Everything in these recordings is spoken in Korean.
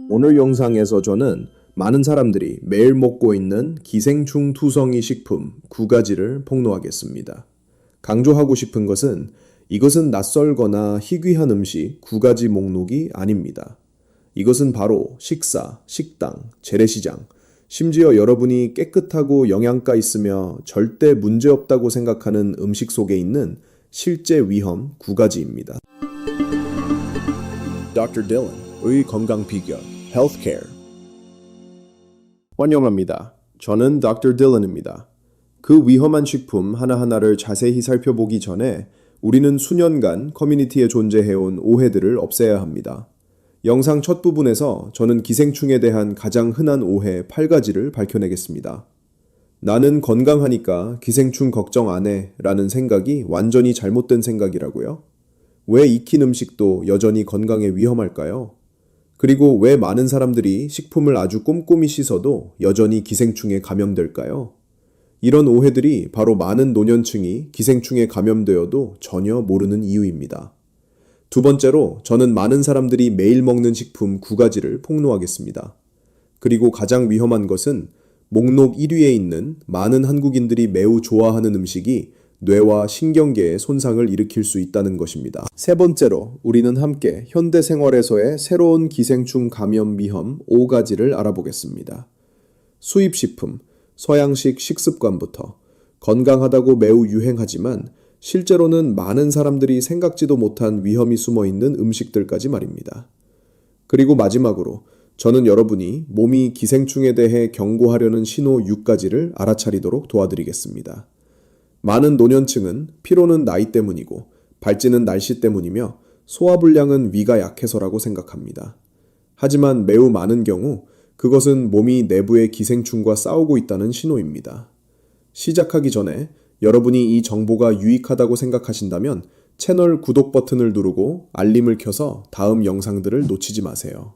오늘 영상에서 저는 많은 사람들이 매일 먹고 있는 기생충 투성이 식품 9가지를 폭로하겠습니다. 강조하고 싶은 것은 이것은 낯설거나 희귀한 음식 9가지 목록이 아닙니다. 이것은 바로 식사, 식당, 재래시장, 심지어 여러분이 깨끗하고 영양가 있으며 절대 문제없다고 생각하는 음식 속에 있는 실제 위험 9가지입니다. Dr. Dylan의 건강 비결, Healthcare. 환영합니다. 저는 Dr. Dylan입니다. 그 위험한 식품 하나하나를 자세히 살펴보기 전에 우리는 수년간 커뮤니티에 존재해온 오해들을 없애야 합니다. 영상 첫 부분에서 저는 기생충에 대한 가장 흔한 오해 8가지를 밝혀내겠습니다. 나는 건강하니까 기생충 걱정 안 해 라는 생각이 완전히 잘못된 생각이라고요? 왜 익힌 음식도 여전히 건강에 위험할까요? 그리고 왜 많은 사람들이 식품을 아주 꼼꼼히 씻어도 여전히 기생충에 감염될까요? 이런 오해들이 바로 많은 노년층이 기생충에 감염되어도 전혀 모르는 이유입니다. 두 번째로 저는 많은 사람들이 매일 먹는 식품 9가지를 폭로하겠습니다. 그리고 가장 위험한 것은 목록 1위에 있는 많은 한국인들이 매우 좋아하는 음식이 뇌와 신경계에 손상을 일으킬 수 있다는 것입니다. 세 번째로 우리는 함께 현대 생활에서의 새로운 기생충 감염 위험 5가지를 알아보겠습니다. 수입식품, 서양식 식습관부터 건강하다고 매우 유행하지만 실제로는 많은 사람들이 생각지도 못한 위험이 숨어있는 음식들까지 말입니다. 그리고 마지막으로 저는 여러분이 몸이 기생충에 대해 경고하려는 신호 6가지를 알아차리도록 도와드리겠습니다. 많은 노년층은 피로는 나이 때문이고 발진은 날씨 때문이며 소화불량은 위가 약해서라고 생각합니다. 하지만 매우 많은 경우 그것은 몸이 내부의 기생충과 싸우고 있다는 신호입니다. 시작하기 전에 여러분이 이 정보가 유익하다고 생각하신다면 채널 구독 버튼을 누르고 알림을 켜서 다음 영상들을 놓치지 마세요.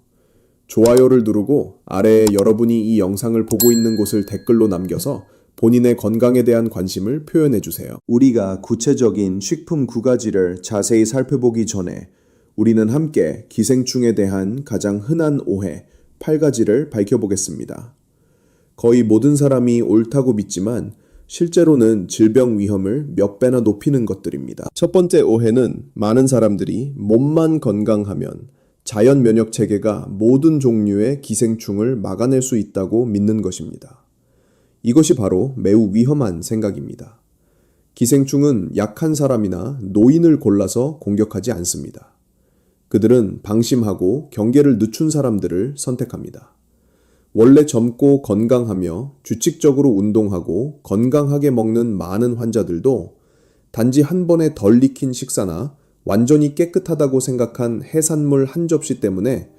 좋아요를 누르고 아래에 여러분이 이 영상을 보고 있는 곳을 댓글로 남겨서 본인의 건강에 대한 관심을 표현해주세요. 우리가 구체적인 식품 9가지를 자세히 살펴보기 전에 우리는 함께 기생충에 대한 가장 흔한 오해 8가지를 밝혀보겠습니다. 거의 모든 사람이 옳다고 믿지만 실제로는 질병 위험을 몇 배나 높이는 것들입니다. 첫 번째 오해는 많은 사람들이 몸만 건강하면 자연 면역 체계가 모든 종류의 기생충을 막아낼 수 있다고 믿는 것입니다. 이것이 바로 매우 위험한 생각입니다. 기생충은 약한 사람이나 노인을 골라서 공격하지 않습니다. 그들은 방심하고 경계를 늦춘 사람들을 선택합니다. 원래 젊고 건강하며 규칙적으로 운동하고 건강하게 먹는 많은 환자들도 단지 한 번에 덜 익힌 식사나 완전히 깨끗하다고 생각한 해산물 한 접시 때문에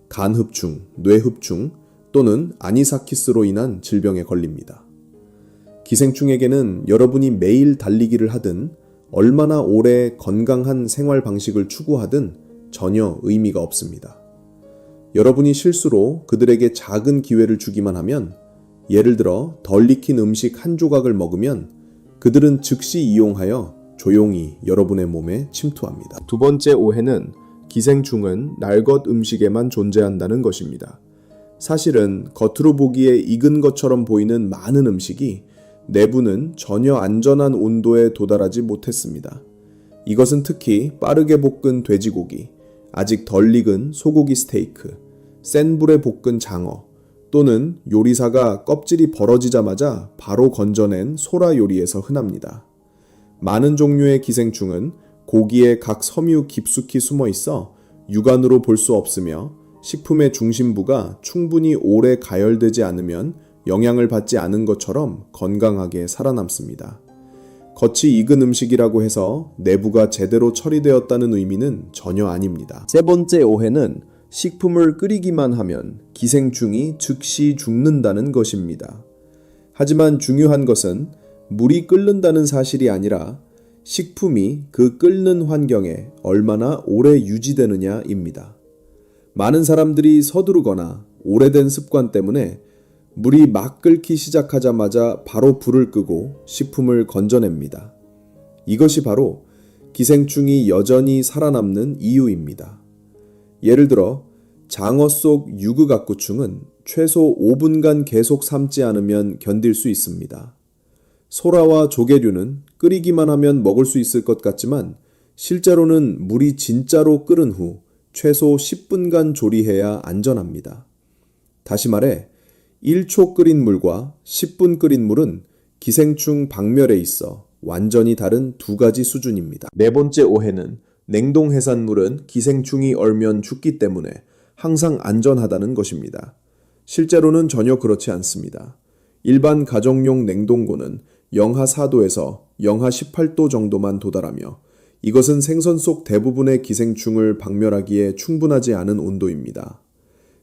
간흡충, 뇌흡충 또는 아니사키스로 인한 질병에 걸립니다. 기생충에게는 여러분이 매일 달리기를 하든 얼마나 오래 건강한 생활 방식을 추구하든 전혀 의미가 없습니다. 여러분이 실수로 그들에게 작은 기회를 주기만 하면, 예를 들어 덜 익힌 음식 한 조각을 먹으면 그들은 즉시 이용하여 조용히 여러분의 몸에 침투합니다. 두 번째 오해는 기생충은 날 것 음식에만 존재한다는 것입니다. 사실은 겉으로 보기에 익은 것처럼 보이는 많은 음식이 내부는 전혀 안전한 온도에 도달하지 못했습니다. 이것은 특히 빠르게 볶은 돼지고기, 아직 덜 익은 소고기 스테이크, 센 불에 볶은 장어, 또는 요리사가 껍질이 벌어지자마자 바로 건져낸 소라 요리에서 흔합니다. 많은 종류의 기생충은 고기의 각 섬유 깊숙이 숨어 있어 육안으로 볼 수 없으며 식품의 중심부가 충분히 오래 가열되지 않으면 영향을 받지 않은 것처럼 건강하게 살아남습니다. 겉이 익은 음식이라고 해서 내부가 제대로 처리되었다는 의미는 전혀 아닙니다. 세 번째 오해는 식품을 끓이기만 하면 기생충이 즉시 죽는다는 것입니다. 하지만 중요한 것은 물이 끓는다는 사실이 아니라 식품이 그 끓는 환경에 얼마나 오래 유지되느냐입니다. 많은 사람들이 서두르거나 오래된 습관 때문에 물이 막 끓기 시작하자마자 바로 불을 끄고 식품을 건져냅니다. 이것이 바로 기생충이 여전히 살아남는 이유입니다. 예를 들어 장어 속 유구각구충은 최소 5분간 계속 삶지 않으면 견딜 수 있습니다. 소라와 조개류는 끓이기만 하면 먹을 수 있을 것 같지만 실제로는 물이 진짜로 끓은 후 최소 10분간 조리해야 안전합니다. 다시 말해 1초 끓인 물과 10분 끓인 물은 기생충 박멸에 있어 완전히 다른 두 가지 수준입니다. 네 번째 오해는 냉동 해산물은 기생충이 얼면 죽기 때문에 항상 안전하다는 것입니다. 실제로는 전혀 그렇지 않습니다. 일반 가정용 냉동고는 영하 4도에서 영하 18도 정도만 도달하며 이것은 생선 속 대부분의 기생충을 박멸하기에 충분하지 않은 온도입니다.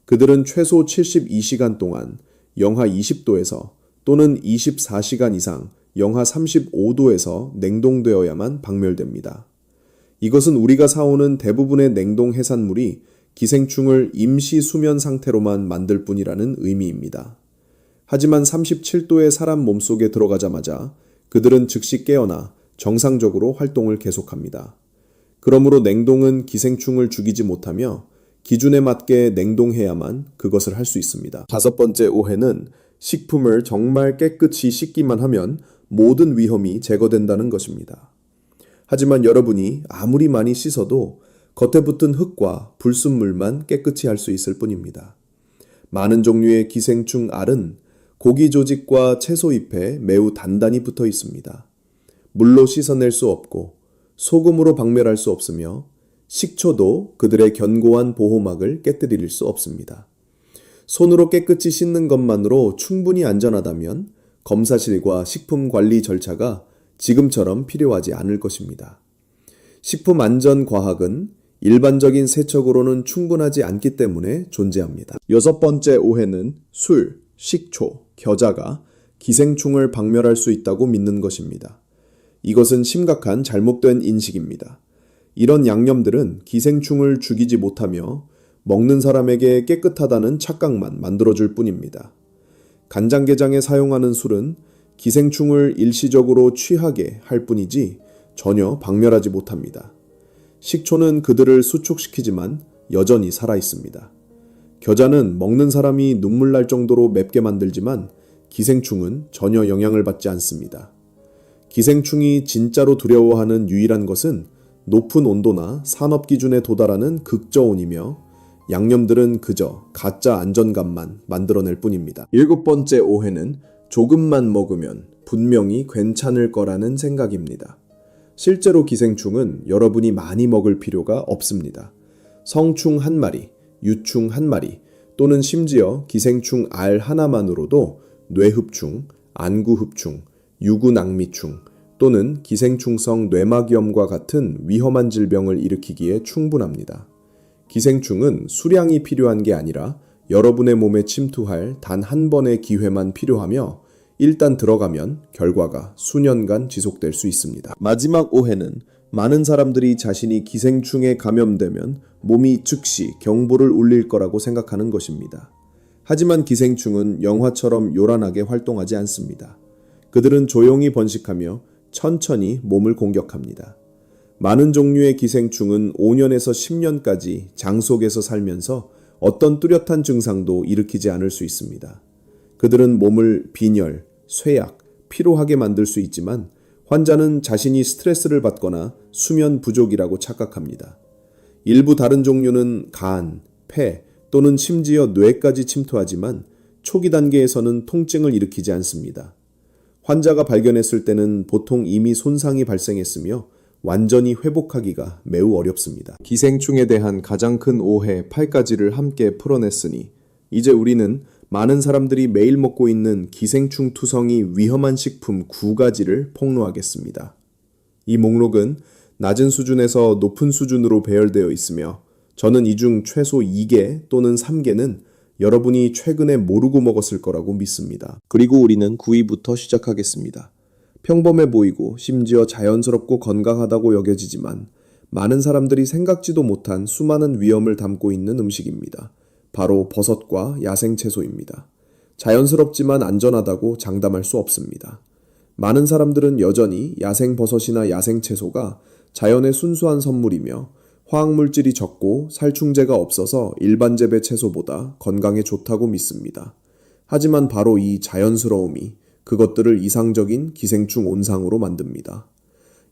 그들은 최소 72시간 동안 영하 20도에서 또는 24시간 이상 영하 35도에서 냉동되어야만 박멸됩니다. 이것은 우리가 사오는 대부분의 냉동 해산물이 기생충을 임시 수면 상태로만 만들 뿐이라는 의미입니다. 하지만 37도의 사람 몸속에 들어가자마자 그들은 즉시 깨어나 정상적으로 활동을 계속합니다. 그러므로 냉동은 기생충을 죽이지 못하며 기준에 맞게 냉동해야만 그것을 할 수 있습니다. 다섯 번째 오해는 식품을 정말 깨끗이 씻기만 하면 모든 위험이 제거된다는 것입니다. 하지만 여러분이 아무리 많이 씻어도 겉에 붙은 흙과 불순물만 깨끗이 할 수 있을 뿐입니다. 많은 종류의 기생충 알은 고기 조직과 채소 잎에 매우 단단히 붙어 있습니다. 물로 씻어낼 수 없고 소금으로 박멸할 수 없으며 식초도 그들의 견고한 보호막을 깨뜨릴 수 없습니다. 손으로 깨끗이 씻는 것만으로 충분히 안전하다면 검사실과 식품 관리 절차가 지금처럼 필요하지 않을 것입니다. 식품안전과학은 일반적인 세척으로는 충분하지 않기 때문에 존재합니다. 여섯 번째 오해는 술, 식초, 겨자가 기생충을 박멸할 수 있다고 믿는 것입니다. 이것은 심각한 잘못된 인식입니다. 이런 양념들은 기생충을 죽이지 못하며 먹는 사람에게 깨끗하다는 착각만 만들어줄 뿐입니다. 간장게장에 사용하는 술은 기생충을 일시적으로 취하게 할 뿐이지 전혀 박멸하지 못합니다. 식초는 그들을 수축시키지만 여전히 살아있습니다. 겨자는 먹는 사람이 눈물 날 정도로 맵게 만들지만 기생충은 전혀 영향을 받지 않습니다. 기생충이 진짜로 두려워하는 유일한 것은 높은 온도나 산업 기준에 도달하는 극저온이며 양념들은 그저 가짜 안전감만 만들어낼 뿐입니다. 일곱 번째 오해는 조금만 먹으면 분명히 괜찮을 거라는 생각입니다. 실제로 기생충은 여러분이 많이 먹을 필요가 없습니다. 성충 한 마리, 유충 한 마리, 또는 심지어 기생충 알 하나만으로도 뇌흡충, 안구흡충, 유구낭미충 또는 기생충성 뇌막염과 같은 위험한 질병을 일으키기에 충분합니다. 기생충은 수량이 필요한 게 아니라 여러분의 몸에 침투할 단 한 번의 기회만 필요하며 일단 들어가면 결과가 수년간 지속될 수 있습니다. 마지막 오해는 많은 사람들이 자신이 기생충에 감염되면 몸이 즉시 경보를 울릴 거라고 생각하는 것입니다. 하지만 기생충은 영화처럼 요란하게 활동하지 않습니다. 그들은 조용히 번식하며 천천히 몸을 공격합니다. 많은 종류의 기생충은 5년에서 10년까지 장 속에서 살면서 어떤 뚜렷한 증상도 일으키지 않을 수 있습니다. 그들은 몸을 빈혈, 쇠약, 피로하게 만들 수 있지만 환자는 자신이 스트레스를 받거나 수면 부족이라고 착각합니다. 일부 다른 종류는 간, 폐 또는 심지어 뇌까지 침투하지만 초기 단계에서는 통증을 일으키지 않습니다. 환자가 발견했을 때는 보통 이미 손상이 발생했으며 완전히 회복하기가 매우 어렵습니다. 기생충에 대한 가장 큰 오해 8가지를 함께 풀어냈으니 이제 우리는 많은 사람들이 매일 먹고 있는 기생충 투성이 위험한 식품 9가지를 폭로하겠습니다. 이 목록은 낮은 수준에서 높은 수준으로 배열되어 있으며 저는 이 중 최소 2개 또는 3개는 여러분이 최근에 모르고 먹었을 거라고 믿습니다. 그리고 우리는 9위부터 시작하겠습니다. 평범해 보이고 심지어 자연스럽고 건강하다고 여겨지지만 많은 사람들이 생각지도 못한 수많은 위험을 담고 있는 음식입니다. 바로 버섯과 야생채소입니다. 자연스럽지만 안전하다고 장담할 수 없습니다. 많은 사람들은 여전히 야생버섯이나 야생채소가 자연의 순수한 선물이며 화학물질이 적고 살충제가 없어서 일반 재배 채소보다 건강에 좋다고 믿습니다. 하지만 바로 이 자연스러움이 그것들을 이상적인 기생충 온상으로 만듭니다.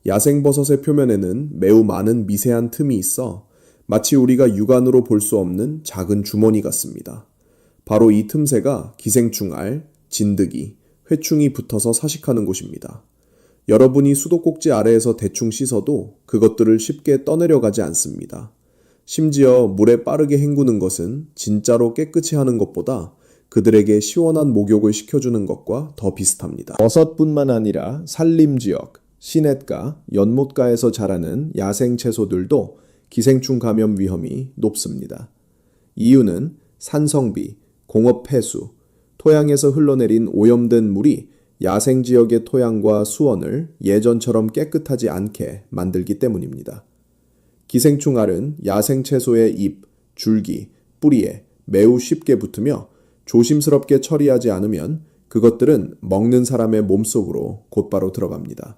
야생버섯의 표면에는 매우 많은 미세한 틈이 있어 마치 우리가 육안으로 볼 수 없는 작은 주머니 같습니다. 바로 이 틈새가 기생충 알, 진드기, 회충이 붙어서 서식하는 곳입니다. 여러분이 수도꼭지 아래에서 대충 씻어도 그것들을 쉽게 떠내려가지 않습니다. 심지어 물에 빠르게 헹구는 것은 진짜로 깨끗이 하는 것보다 그들에게 시원한 목욕을 시켜주는 것과 더 비슷합니다. 버섯뿐만 아니라 산림지역, 시냇가, 연못가에서 자라는 야생 채소들도 기생충 감염 위험이 높습니다. 이유는 산성비, 공업 폐수, 토양에서 흘러내린 오염된 물이 야생지역의 토양과 수원을 예전처럼 깨끗하지 않게 만들기 때문입니다. 기생충알은 야생 채소의 잎, 줄기, 뿌리에 매우 쉽게 붙으며 조심스럽게 처리하지 않으면 그것들은 먹는 사람의 몸속으로 곧바로 들어갑니다.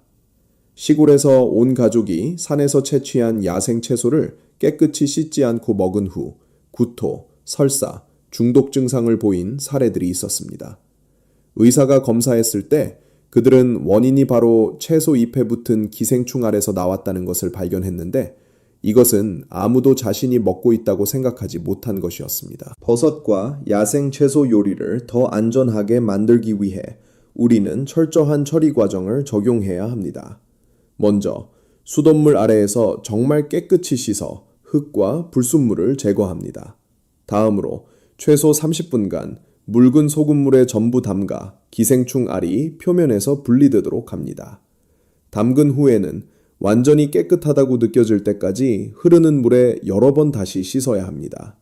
시골에서 온 가족이 산에서 채취한 야생 채소를 깨끗이 씻지 않고 먹은 후 구토, 설사, 중독 증상을 보인 사례들이 있었습니다. 의사가 검사했을 때 그들은 원인이 바로 채소 잎에 붙은 기생충알에서 나왔다는 것을 발견했는데 이것은 아무도 자신이 먹고 있다고 생각하지 못한 것이었습니다. 버섯과 야생 채소 요리를 더 안전하게 만들기 위해 우리는 철저한 처리 과정을 적용해야 합니다. 먼저 수돗물 아래에서 정말 깨끗이 씻어 흙과 불순물을 제거합니다. 다음으로 최소 30분간 묽은 소금물에 전부 담가 기생충 알이 표면에서 분리되도록 합니다. 담근 후에는 완전히 깨끗하다고 느껴질 때까지 흐르는 물에 여러 번 다시 씻어야 합니다.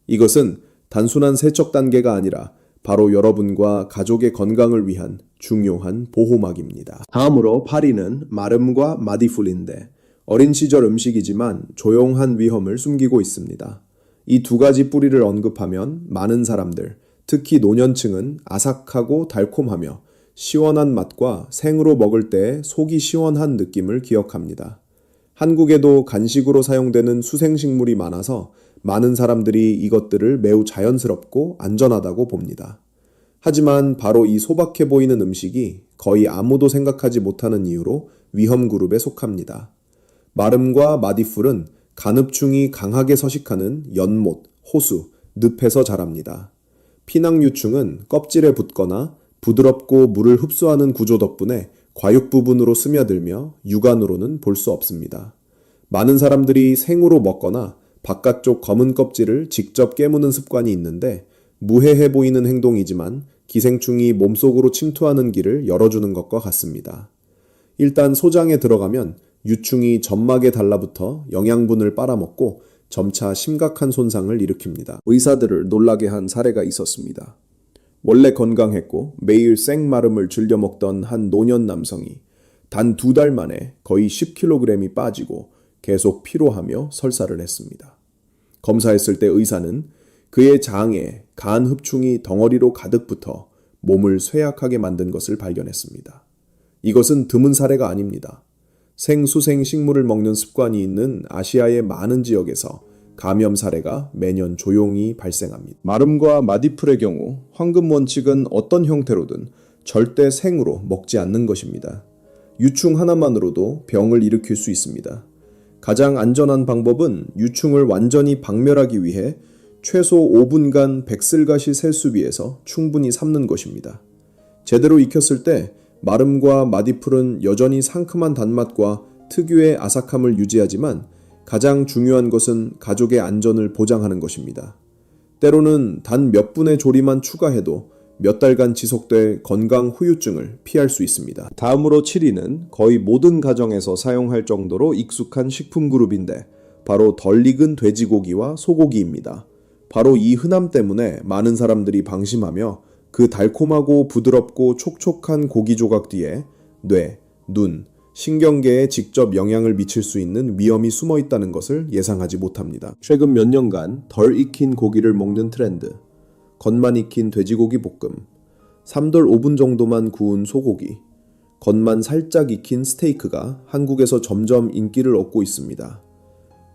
이것은 단순한 세척 단계가 아니라 바로 여러분과 가족의 건강을 위한 중요한 보호막입니다. 다음으로 파리는 마름과 마디풀인데 어린 시절 음식이지만 조용한 위험을 숨기고 있습니다. 이 두 가지 뿌리를 언급하면 많은 사람들, 특히 노년층은 아삭하고 달콤하며 시원한 맛과 생으로 먹을 때 속이 시원한 느낌을 기억합니다. 한국에도 간식으로 사용되는 수생식물이 많아서 많은 사람들이 이것들을 매우 자연스럽고 안전하다고 봅니다. 하지만 바로 이 소박해 보이는 음식이 거의 아무도 생각하지 못하는 이유로 위험 그룹에 속합니다. 마름과 마디풀은 간흡충이 강하게 서식하는 연못, 호수, 늪에서 자랍니다. 피낭유충은 껍질에 붙거나 부드럽고 물을 흡수하는 구조 덕분에 과육 부분으로 스며들며 육안으로는 볼 수 없습니다. 많은 사람들이 생으로 먹거나 바깥쪽 검은 껍질을 직접 깨무는 습관이 있는데 무해해 보이는 행동이지만 기생충이 몸속으로 침투하는 길을 열어주는 것과 같습니다. 일단 소장에 들어가면 유충이 점막에 달라붙어 영양분을 빨아먹고 점차 심각한 손상을 일으킵니다. 의사들을 놀라게 한 사례가 있었습니다. 원래 건강했고 매일 생마름을 즐겨 먹던 한 노년 남성이 단 2달 만에 거의 10kg이 빠지고 계속 피로하며 설사를 했습니다. 검사했을 때 의사는 그의 장에 간 흡충이 덩어리로 가득 붙어 몸을 쇠약하게 만든 것을 발견했습니다. 이것은 드문 사례가 아닙니다. 생수생 식물을 먹는 습관이 있는 아시아의 많은 지역에서 감염 사례가 매년 조용히 발생합니다. 마름과 마디풀의 경우 황금 원칙은 어떤 형태로든 절대 생으로 먹지 않는 것입니다. 유충 하나만으로도 병을 일으킬 수 있습니다. 가장 안전한 방법은 유충을 완전히 박멸하기 위해 최소 5분간 백슬가시 셀수비에서 충분히 삶는 것입니다. 제대로 익혔을 때 마름과 마디풀은 여전히 상큼한 단맛과 특유의 아삭함을 유지하지만 가장 중요한 것은 가족의 안전을 보장하는 것입니다. 때로는 단 몇 분의 조리만 추가해도 몇 달간 지속될 건강 후유증을 피할 수 있습니다. 다음으로 7위는 거의 모든 가정에서 사용할 정도로 익숙한 식품 그룹인데 바로 덜 익은 돼지고기와 소고기입니다. 바로 이 흔함 때문에 많은 사람들이 방심하며 그 달콤하고 부드럽고 촉촉한 고기 조각 뒤에 뇌, 눈, 신경계에 직접 영향을 미칠 수 있는 위험이 숨어 있다는 것을 예상하지 못합니다. 최근 몇 년간 덜 익힌 고기를 먹는 트렌드, 겉만 익힌 돼지고기 볶음, 3돌 5분 정도만 구운 소고기, 겉만 살짝 익힌 스테이크가 한국에서 점점 인기를 얻고 있습니다.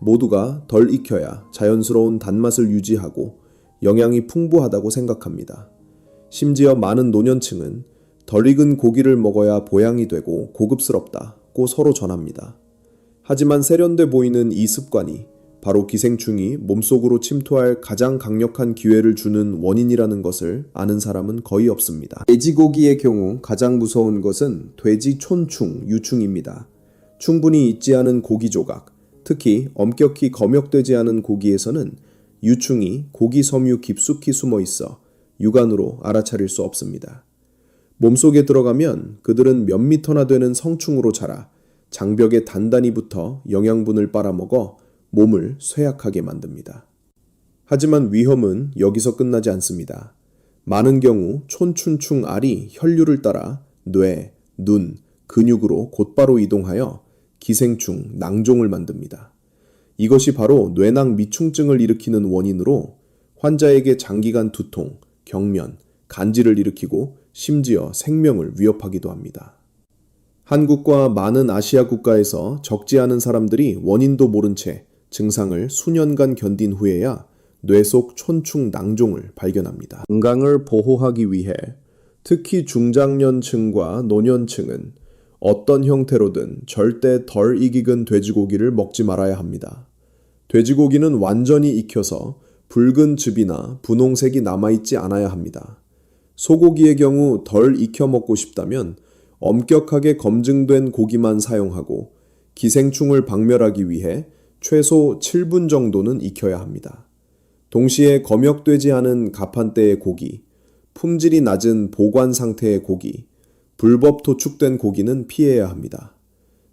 모두가 덜 익혀야 자연스러운 단맛을 유지하고 영양이 풍부하다고 생각합니다. 심지어 많은 노년층은 덜 익은 고기를 먹어야 보양이 되고 고급스럽다고 서로 전합니다. 하지만 세련돼 보이는 이 습관이 바로 기생충이 몸속으로 침투할 가장 강력한 기회를 주는 원인이라는 것을 아는 사람은 거의 없습니다. 돼지고기의 경우 가장 무서운 것은 돼지 촌충, 유충입니다. 충분히 익지 않은 고기 조각, 특히 엄격히 검역되지 않은 고기에서는 유충이 고기 섬유 깊숙이 숨어 있어 육안으로 알아차릴 수 없습니다. 몸속에 들어가면 그들은 몇 미터나 되는 성충으로 자라 장벽에 단단히 붙어 영양분을 빨아먹어 몸을 쇠약하게 만듭니다. 하지만 위험은 여기서 끝나지 않습니다. 많은 경우 촌춘충 알이 혈류를 따라 뇌, 눈, 근육으로 곧바로 이동하여 기생충, 낭종을 만듭니다. 이것이 바로 뇌낭 미충증을 일으키는 원인으로 환자에게 장기간 두통, 경련, 간질을 일으키고 심지어 생명을 위협하기도 합니다. 한국과 많은 아시아 국가에서 적지 않은 사람들이 원인도 모른 채 증상을 수년간 견딘 후에야 뇌 속 촌충 낭종을 발견합니다. 건강을 보호하기 위해 특히 중장년층과 노년층은 어떤 형태로든 절대 덜 익은 돼지고기를 먹지 말아야 합니다. 돼지고기는 완전히 익혀서 붉은 즙이나 분홍색이 남아있지 않아야 합니다. 소고기의 경우 덜 익혀 먹고 싶다면 엄격하게 검증된 고기만 사용하고 기생충을 박멸하기 위해 최소 7분 정도는 익혀야 합니다. 동시에 검역되지 않은 가판대의 고기, 품질이 낮은 보관 상태의 고기, 불법 도축된 고기는 피해야 합니다.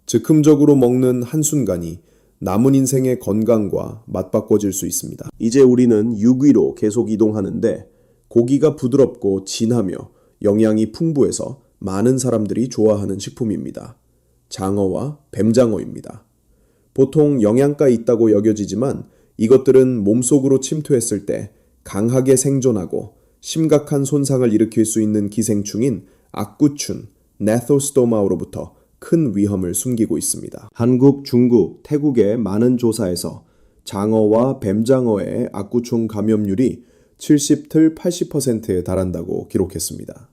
즉흥적으로 먹는 한순간이 남은 인생의 건강과 맞바꿔질 수 있습니다. 이제 우리는 6위로 계속 이동하는데 고기가 부드럽고 진하며 영양이 풍부해서 많은 사람들이 좋아하는 식품입니다. 장어와 뱀장어입니다. 보통 영양가 있다고 여겨지지만 이것들은 몸속으로 침투했을 때 강하게 생존하고 심각한 손상을 일으킬 수 있는 기생충인 악구충, 네토스토마로부터 큰 위험을 숨기고 있습니다. 한국, 중국, 태국의 많은 조사에서 장어와 뱀장어의 악구충 감염률이 70~80%에 달한다고 기록했습니다.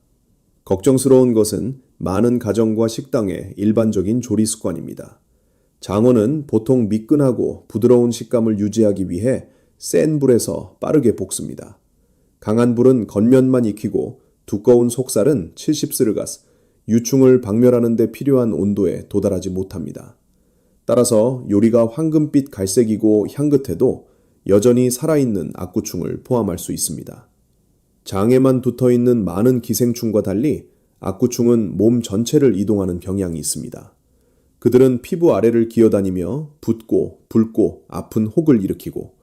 걱정스러운 것은 많은 가정과 식당의 일반적인 조리 습관입니다. 장어는 보통 미끈하고 부드러운 식감을 유지하기 위해 센 불에서 빠르게 볶습니다. 강한 불은 겉면만 익히고 두꺼운 속살은 70스르가스, 유충을 박멸하는 데 필요한 온도에 도달하지 못합니다. 따라서 요리가 황금빛 갈색이고 향긋해도 여전히 살아있는 악구충을 포함할 수 있습니다. 장에만 붙어있는 많은 기생충과 달리 악구충은 몸 전체를 이동하는 경향이 있습니다. 그들은 피부 아래를 기어다니며 붓고 붉고 아픈 혹을 일으키고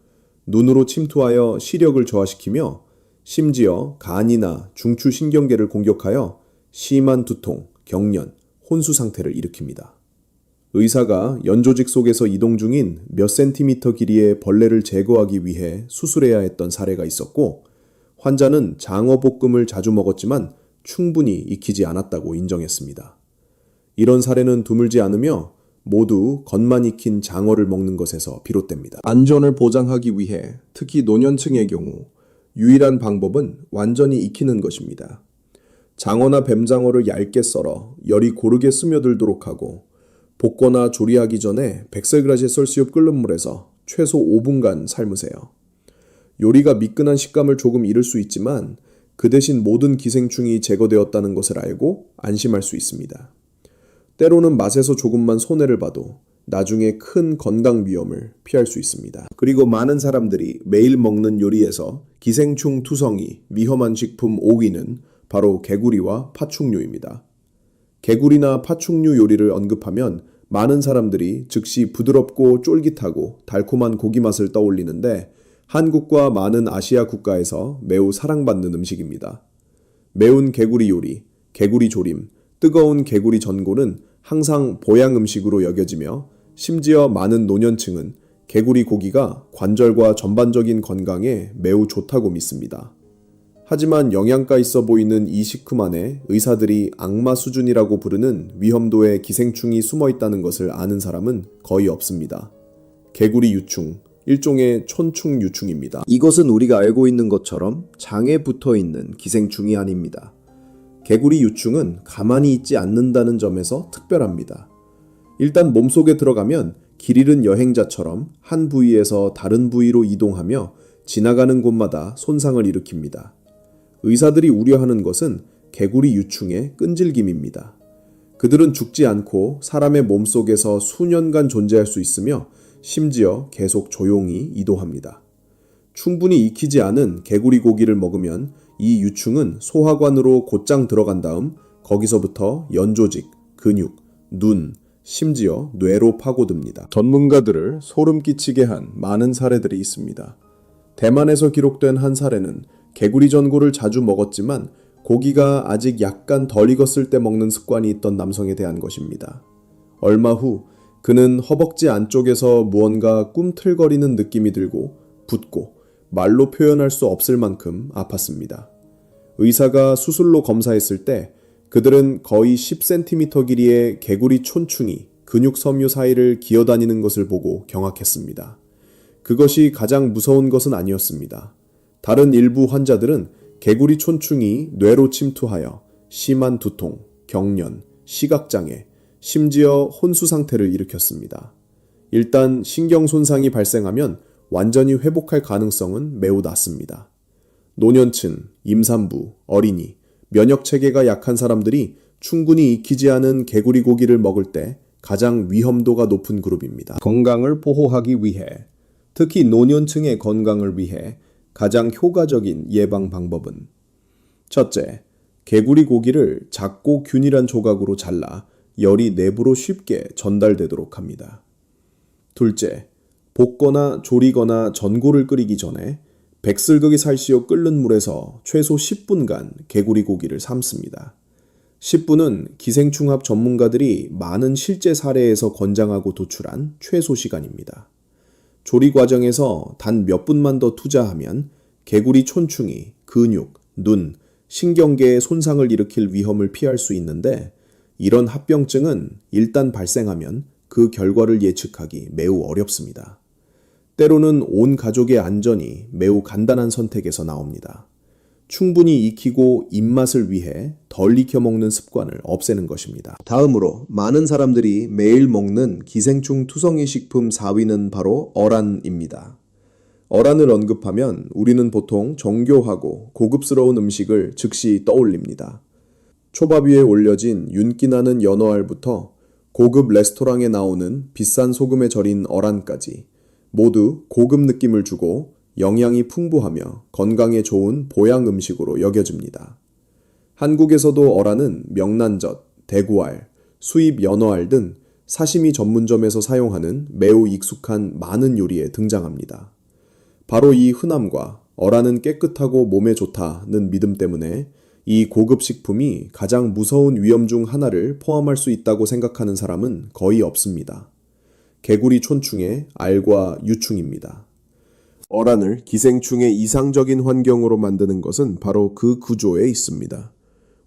눈으로 침투하여 시력을 저하시키며 심지어 간이나 중추신경계를 공격하여 심한 두통, 경련, 혼수 상태를 일으킵니다. 의사가 연조직 속에서 이동 중인 몇 센티미터 길이의 벌레를 제거하기 위해 수술해야 했던 사례가 있었고 환자는 장어볶음을 자주 먹었지만 충분히 익히지 않았다고 인정했습니다. 이런 사례는 드물지 않으며 모두 겉만 익힌 장어를 먹는 것에서 비롯됩니다. 안전을 보장하기 위해 특히 노년층의 경우 유일한 방법은 완전히 익히는 것입니다. 장어나 뱀장어를 얇게 썰어 열이 고르게 스며들도록 하고 볶거나 조리하기 전에 100°C 끓는 물에서 최소 5분간 삶으세요. 요리가 미끈한 식감을 조금 잃을 수 있지만 그 대신 모든 기생충이 제거되었다는 것을 알고 안심할 수 있습니다. 때로는 맛에서 조금만 손해를 봐도 나중에 큰 건강 위험을 피할 수 있습니다. 그리고 많은 사람들이 매일 먹는 요리에서 기생충 투성이 위험한 식품 5위는 바로 개구리와 파충류입니다. 개구리나 파충류 요리를 언급하면 많은 사람들이 즉시 부드럽고 쫄깃하고 달콤한 고기 맛을 떠올리는데 한국과 많은 아시아 국가에서 매우 사랑받는 음식입니다. 매운 개구리 요리, 개구리 조림, 뜨거운 개구리 전골은 항상 보양 음식으로 여겨지며 심지어 많은 노년층은 개구리 고기가 관절과 전반적인 건강에 매우 좋다고 믿습니다. 하지만 영양가 있어 보이는 이 식품 안에 의사들이 악마 수준이라고 부르는 위험도의 기생충이 숨어 있다는 것을 아는 사람은 거의 없습니다. 개구리 유충, 일종의 촌충 유충입니다. 이것은 우리가 알고 있는 것처럼 장에 붙어 있는 기생충이 아닙니다. 개구리 유충은 가만히 있지 않는다는 점에서 특별합니다. 일단 몸속에 들어가면 길 잃은 여행자처럼 한 부위에서 다른 부위로 이동하며 지나가는 곳마다 손상을 일으킵니다. 의사들이 우려하는 것은 개구리 유충의 끈질김입니다. 그들은 죽지 않고 사람의 몸속에서 수년간 존재할 수 있으며 심지어 계속 조용히 이동합니다. 충분히 익히지 않은 개구리 고기를 먹으면 이 유충은 소화관으로 곧장 들어간 다음 거기서부터 연조직, 근육, 눈, 심지어 뇌로 파고듭니다. 전문가들을 소름 끼치게 한 많은 사례들이 있습니다. 대만에서 기록된 한 사례는 개구리 전골을 자주 먹었지만 고기가 아직 약간 덜 익었을 때 먹는 습관이 있던 남성에 대한 것입니다. 얼마 후 그는 허벅지 안쪽에서 무언가 꿈틀거리는 느낌이 들고 붓고 말로 표현할 수 없을 만큼 아팠습니다. 의사가 수술로 검사했을 때 그들은 거의 10cm 길이의 개구리 촌충이 근육 섬유 사이를 기어다니는 것을 보고 경악했습니다. 그것이 가장 무서운 것은 아니었습니다. 다른 일부 환자들은 개구리 촌충이 뇌로 침투하여 심한 두통, 경련, 시각장애, 심지어 혼수 상태를 일으켰습니다. 일단 신경 손상이 발생하면 완전히 회복할 가능성은 매우 낮습니다. 노년층, 임산부, 어린이, 면역체계가 약한 사람들이 충분히 익히지 않은 개구리 고기를 먹을 때 가장 위험도가 높은 그룹입니다. 건강을 보호하기 위해, 특히 노년층의 건강을 위해 가장 효과적인 예방 방법은 첫째, 개구리 고기를 작고 균일한 조각으로 잘라 열이 내부로 쉽게 전달되도록 합니다. 둘째, 볶거나 조리거나 전골을 끓이기 전에 백슬극이 살시어 끓는 물에서 최소 10분간 개구리 고기를 삶습니다. 10분은 기생충학 전문가들이 많은 실제 사례에서 권장하고 도출한 최소 시간입니다. 조리 과정에서 단 몇 분만 더 투자하면 개구리 촌충이 근육, 눈, 신경계에 손상을 일으킬 위험을 피할 수 있는데 이런 합병증은 일단 발생하면 그 결과를 예측하기 매우 어렵습니다. 때로는 온 가족의 안전이 매우 간단한 선택에서 나옵니다. 충분히 익히고 입맛을 위해 덜 익혀 먹는 습관을 없애는 것입니다. 다음으로 많은 사람들이 매일 먹는 기생충 투성이 식품 4위는 바로 어란입니다. 어란을 언급하면 우리는 보통 정교하고 고급스러운 음식을 즉시 떠올립니다. 초밥 위에 올려진 윤기나는 연어알부터 고급 레스토랑에 나오는 비싼 소금에 절인 어란까지 모두 고급 느낌을 주고 영양이 풍부하며 건강에 좋은 보양 음식으로 여겨집니다. 한국에서도 어란은 명란젓, 대구알, 수입 연어알 등 사시미 전문점에서 사용하는 매우 익숙한 많은 요리에 등장합니다. 바로 이 흔함과 어란은 깨끗하고 몸에 좋다는 믿음 때문에 이 고급 식품이 가장 무서운 위험 중 하나를 포함할 수 있다고 생각하는 사람은 거의 없습니다. 개구리 촌충의 알과 유충입니다. 어란을 기생충의 이상적인 환경으로 만드는 것은 바로 그 구조에 있습니다.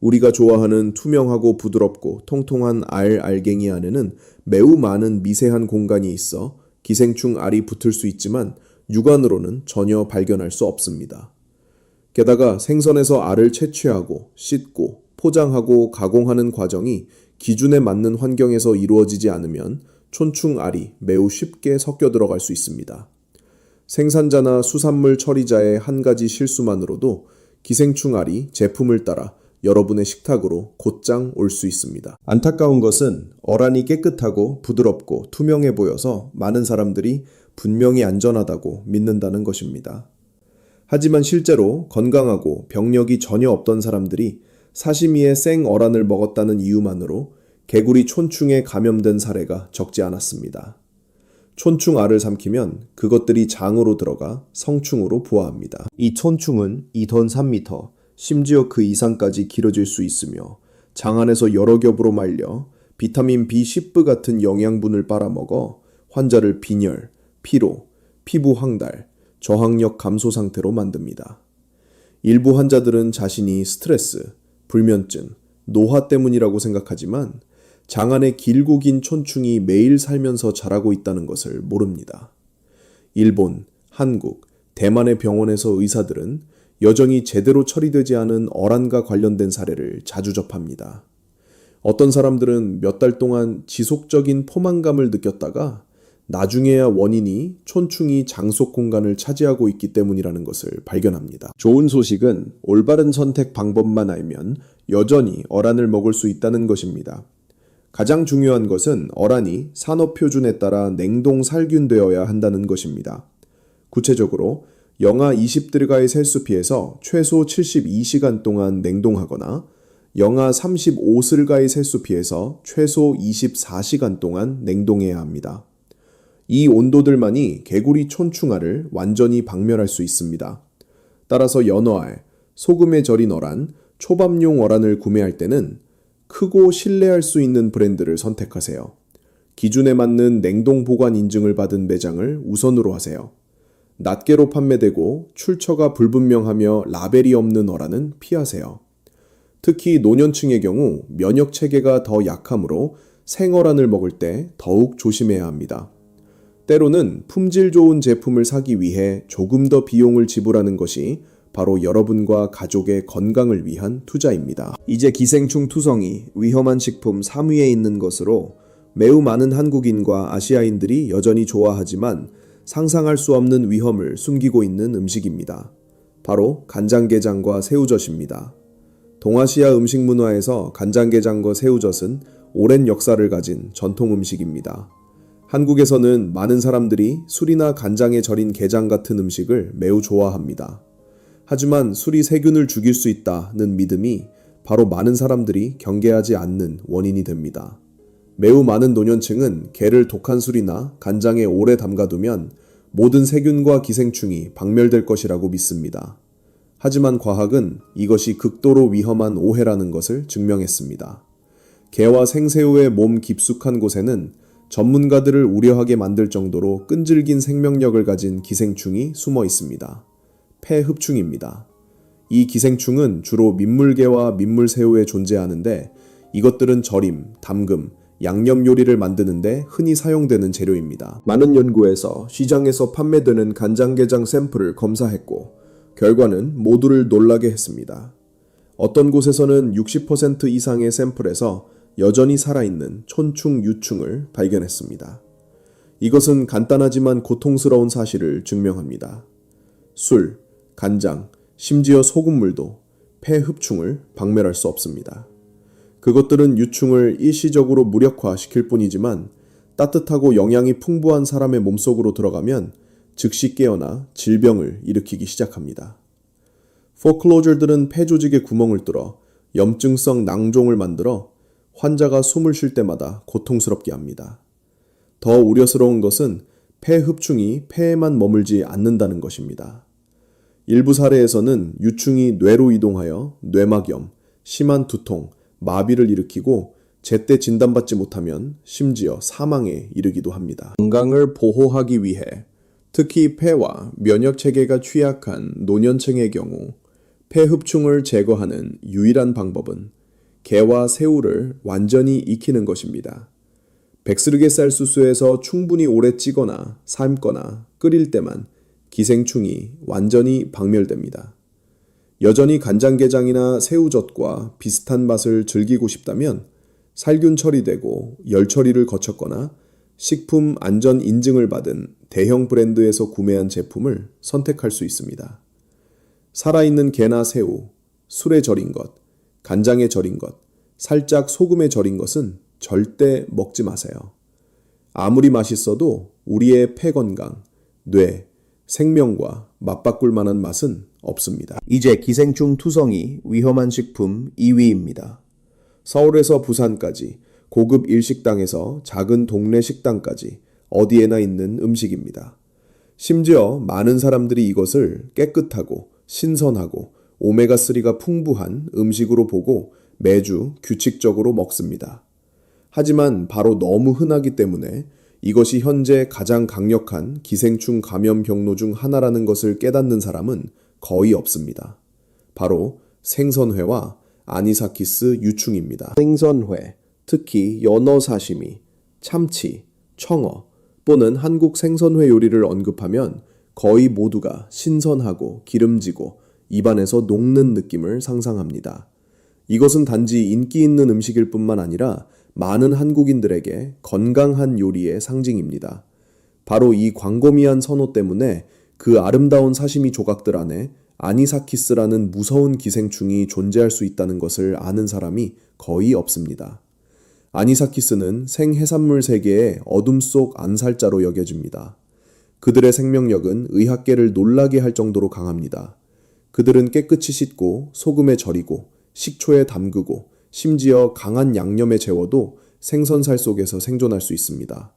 우리가 좋아하는 투명하고 부드럽고 통통한 알갱이 안에는 매우 많은 미세한 공간이 있어 기생충 알이 붙을 수 있지만 육안으로는 전혀 발견할 수 없습니다. 게다가 생선에서 알을 채취하고 씻고 포장하고 가공하는 과정이 기준에 맞는 환경에서 이루어지지 않으면 촌충 알이 매우 쉽게 섞여 들어갈 수 있습니다. 생산자나 수산물 처리자의 한 가지 실수만으로도 기생충 알이 제품을 따라 여러분의 식탁으로 곧장 올 수 있습니다. 안타까운 것은 어란이 깨끗하고 부드럽고 투명해 보여서 많은 사람들이 분명히 안전하다고 믿는다는 것입니다. 하지만 실제로 건강하고 병력이 전혀 없던 사람들이 사시미에 생 어란을 먹었다는 이유만으로 개구리 촌충에 감염된 사례가 적지 않았습니다. 촌충 알을 삼키면 그것들이 장으로 들어가 성충으로 부화합니다. 이 촌충은 2톤 3m, 심지어 그 이상까지 길어질 수 있으며 장 안에서 여러 겹으로 말려 비타민 B10부 같은 영양분을 빨아먹어 환자를 빈혈, 피로, 피부 황달, 저항력 감소 상태로 만듭니다. 일부 환자들은 자신이 스트레스, 불면증, 노화 때문이라고 생각하지만 장 안에 길고 긴 촌충이 매일 살면서 자라고 있다는 것을 모릅니다. 일본, 한국, 대만의 병원에서 의사들은 여전히 제대로 처리되지 않은 어란과 관련된 사례를 자주 접합니다. 어떤 사람들은 몇 달 동안 지속적인 포만감을 느꼈다가 나중에야 원인이 촌충이 장속 공간을 차지하고 있기 때문이라는 것을 발견합니다. 좋은 소식은 올바른 선택 방법만 알면 여전히 어란을 먹을 수 있다는 것입니다. 가장 중요한 것은 어란이 산업표준에 따라 냉동 살균되어야 한다는 것입니다. 구체적으로 영하 20도가의 셀수피에서 최소 72시간 동안 냉동하거나 영하 35도가의 셀수피에서 최소 24시간 동안 냉동해야 합니다. 이 온도들만이 개구리 촌충알을 완전히 박멸할 수 있습니다. 따라서 연어알, 소금에 절인 어란, 초밥용 어란을 구매할 때는 크고 신뢰할 수 있는 브랜드를 선택하세요. 기준에 맞는 냉동 보관 인증을 받은 매장을 우선으로 하세요. 낱개로 판매되고 출처가 불분명하며 라벨이 없는 어란은 피하세요. 특히 노년층의 경우 면역 체계가 더 약하므로 생어란을 먹을 때 더욱 조심해야 합니다. 때로는 품질 좋은 제품을 사기 위해 조금 더 비용을 지불하는 것이 바로 여러분과 가족의 건강을 위한 투자입니다. 이제 기생충 투성이 위험한 식품 3위에 있는 것으로 매우 많은 한국인과 아시아인들이 여전히 좋아하지만 상상할 수 없는 위험을 숨기고 있는 음식입니다. 바로 간장게장과 새우젓입니다. 동아시아 음식 문화에서 간장게장과 새우젓은 오랜 역사를 가진 전통 음식입니다. 한국에서는 많은 사람들이 술이나 간장에 절인 게장 같은 음식을 매우 좋아합니다. 하지만 술이 세균을 죽일 수 있다는 믿음이 바로 많은 사람들이 경계하지 않는 원인이 됩니다. 매우 많은 노년층은 게를 독한 술이나 간장에 오래 담가두면 모든 세균과 기생충이 박멸될 것이라고 믿습니다. 하지만 과학은 이것이 극도로 위험한 오해라는 것을 증명했습니다. 게와 생새우의 몸 깊숙한 곳에는 전문가들을 우려하게 만들 정도로 끈질긴 생명력을 가진 기생충이 숨어 있습니다. 폐흡충입니다. 이 기생충은 주로 민물게와 민물새우에 존재하는데 이것들은 절임, 담금, 양념 요리를 만드는데 흔히 사용되는 재료입니다. 많은 연구에서 시장에서 판매되는 간장게장 샘플을 검사했고 결과는 모두를 놀라게 했습니다. 어떤 곳에서는 60% 이상의 샘플에서 여전히 살아있는 촌충 유충을 발견했습니다. 이것은 간단하지만 고통스러운 사실을 증명합니다. 술, 간장, 심지어 소금물도 폐흡충을 박멸할 수 없습니다. 그것들은 유충을 일시적으로 무력화시킬 뿐이지만 따뜻하고 영양이 풍부한 사람의 몸속으로 들어가면 즉시 깨어나 질병을 일으키기 시작합니다. 포클로저들은 폐 조직에 구멍을 뚫어 염증성 낭종을 만들어 환자가 숨을 쉴 때마다 고통스럽게 합니다. 더 우려스러운 것은 폐흡충이 폐에만 머물지 않는다는 것입니다. 일부 사례에서는 유충이 뇌로 이동하여 뇌막염, 심한 두통, 마비를 일으키고 제때 진단받지 못하면 심지어 사망에 이르기도 합니다. 건강을 보호하기 위해 특히 폐와 면역체계가 취약한 노년층의 경우 폐흡충을 제거하는 유일한 방법은 게와 새우를 완전히 익히는 것입니다. 백스르게살 수수에서 충분히 오래 찌거나 삶거나 끓일 때만 기생충이 완전히 박멸됩니다. 여전히 간장게장이나 새우젓과 비슷한 맛을 즐기고 싶다면 살균 처리되고 열 처리를 거쳤거나 식품 안전 인증을 받은 대형 브랜드에서 구매한 제품을 선택할 수 있습니다. 살아있는 게나 새우, 술에 절인 것, 간장에 절인 것, 살짝 소금에 절인 것은 절대 먹지 마세요. 아무리 맛있어도 우리의 폐 건강, 뇌, 생명과 맞바꿀 만한 맛은 없습니다. 이제 기생충 투성이 위험한 식품 2위입니다. 서울에서 부산까지 고급 일식당에서 작은 동네 식당까지 어디에나 있는 음식입니다. 심지어 많은 사람들이 이것을 깨끗하고 신선하고 오메가3가 풍부한 음식으로 보고 매주 규칙적으로 먹습니다. 하지만 바로 너무 흔하기 때문에 이것이 현재 가장 강력한 기생충 감염 경로 중 하나라는 것을 깨닫는 사람은 거의 없습니다. 바로 생선회와 아니사키스 유충입니다. 생선회, 특히 연어 사시미, 참치, 청어, 또는 한국 생선회 요리를 언급하면 거의 모두가 신선하고 기름지고 입안에서 녹는 느낌을 상상합니다. 이것은 단지 인기 있는 음식일 뿐만 아니라 많은 한국인들에게 건강한 요리의 상징입니다. 바로 이 광범위한 선호 때문에 그 아름다운 사시미 조각들 안에 아니사키스라는 무서운 기생충이 존재할 수 있다는 것을 아는 사람이 거의 없습니다. 아니사키스는 생해산물 세계의 어둠 속 암살자로 여겨집니다. 그들의 생명력은 의학계를 놀라게 할 정도로 강합니다. 그들은 깨끗이 씻고 소금에 절이고 식초에 담그고 심지어 강한 양념에 재워도 생선살 속에서 생존할 수 있습니다.